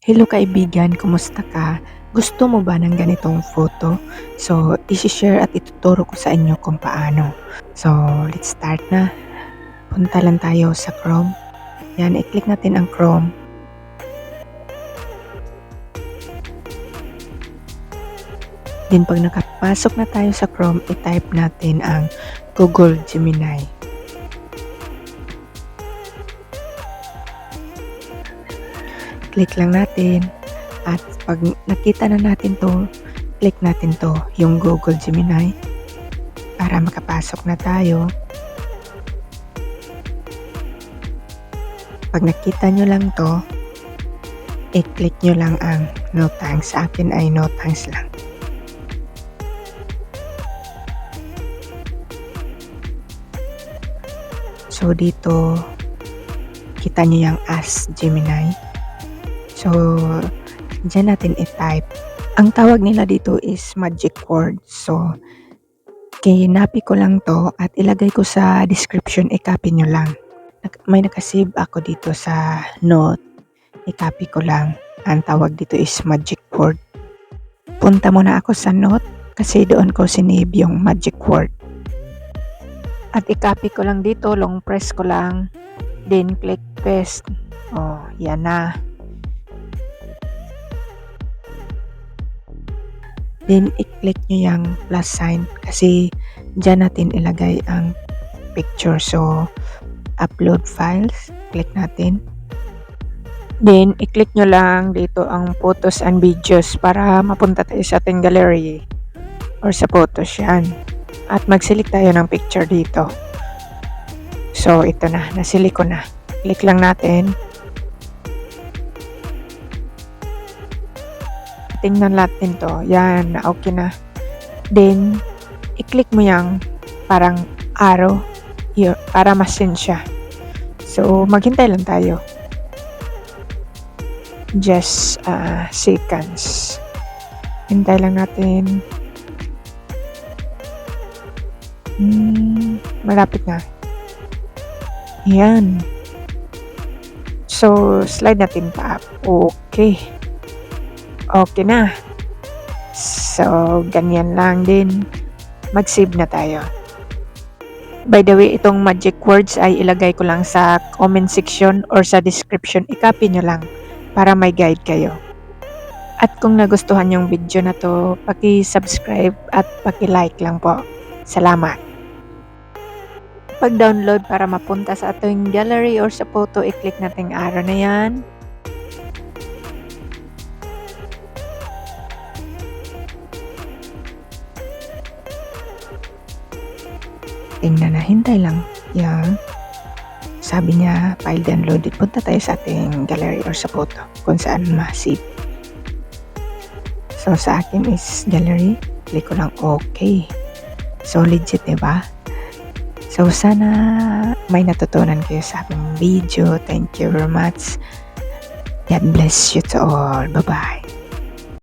Hello kaibigan, kumusta ka? Gusto mo ba ng ganitong photo? So, isi-share at ituturo ko sa inyo kung paano. So, let's start na. Punta lang tayo sa Chrome. Yan, i-click natin ang Chrome. Then pag nakapasok na tayo sa Chrome, i-type natin ang Google Gemini. Click lang natin. At pag nakita na natin to, click natin to, yung Google Gemini, para makapasok na tayo. Pag nakita nyo lang to, i-click nyo lang ang no thanks. Sa akin ay no thanks lang. So dito, kita nyo yung Ask Gemini. So, dyan natin i-type. Ang tawag nila dito is magic word. So, kinapi ko lang to at ilagay ko sa description, i-copy nyo lang. May nakasave ako dito sa note. I-copy ko lang. Ang tawag dito is magic word. Punta muna ako sa note kasi doon ko sinave yung magic word. At i-copy ko lang dito, long press ko lang. Then click paste. Oh, yan na. Then, i-click nyo yung plus sign kasi dyan natin ilagay ang picture. So, upload files. Click natin. Then, i-click nyo lang dito ang photos and videos para mapunta tayo sa ating gallery or sa photos yan. At mag-select tayo ng picture dito. So, ito na. Naselect ko na. Click lang natin. Tingnan natin to. Yan, okay na. Then, i-click mo yung parang arrow para ma-send siya. So, maghintay lang tayo. Just seconds. Hintay lang natin. Malapit na. Yan. So, slide natin pa up. Okay. Okay na. So, ganyan lang din. Mag-save na tayo. By the way, itong magic words ay ilagay ko lang sa comment section or sa description. I-copy nyo lang para may guide kayo. At kung nagustuhan yung video na to, paki-subscribe at paki-like lang po. Salamat. Pag-download para mapunta sa ating gallery or sa photo, i-click natin ang arrow na yan. Tingnan na, hintay lang. Yan. Sabi niya, file downloaded. Punta tayo sa ating gallery or sa photo kung saan ma-save. So, sa akin is gallery. Click ko lang okay. So, legit, diba? So, sana may natutunan kayo sa aking video. Thank you very much. God bless you to all. Bye-bye.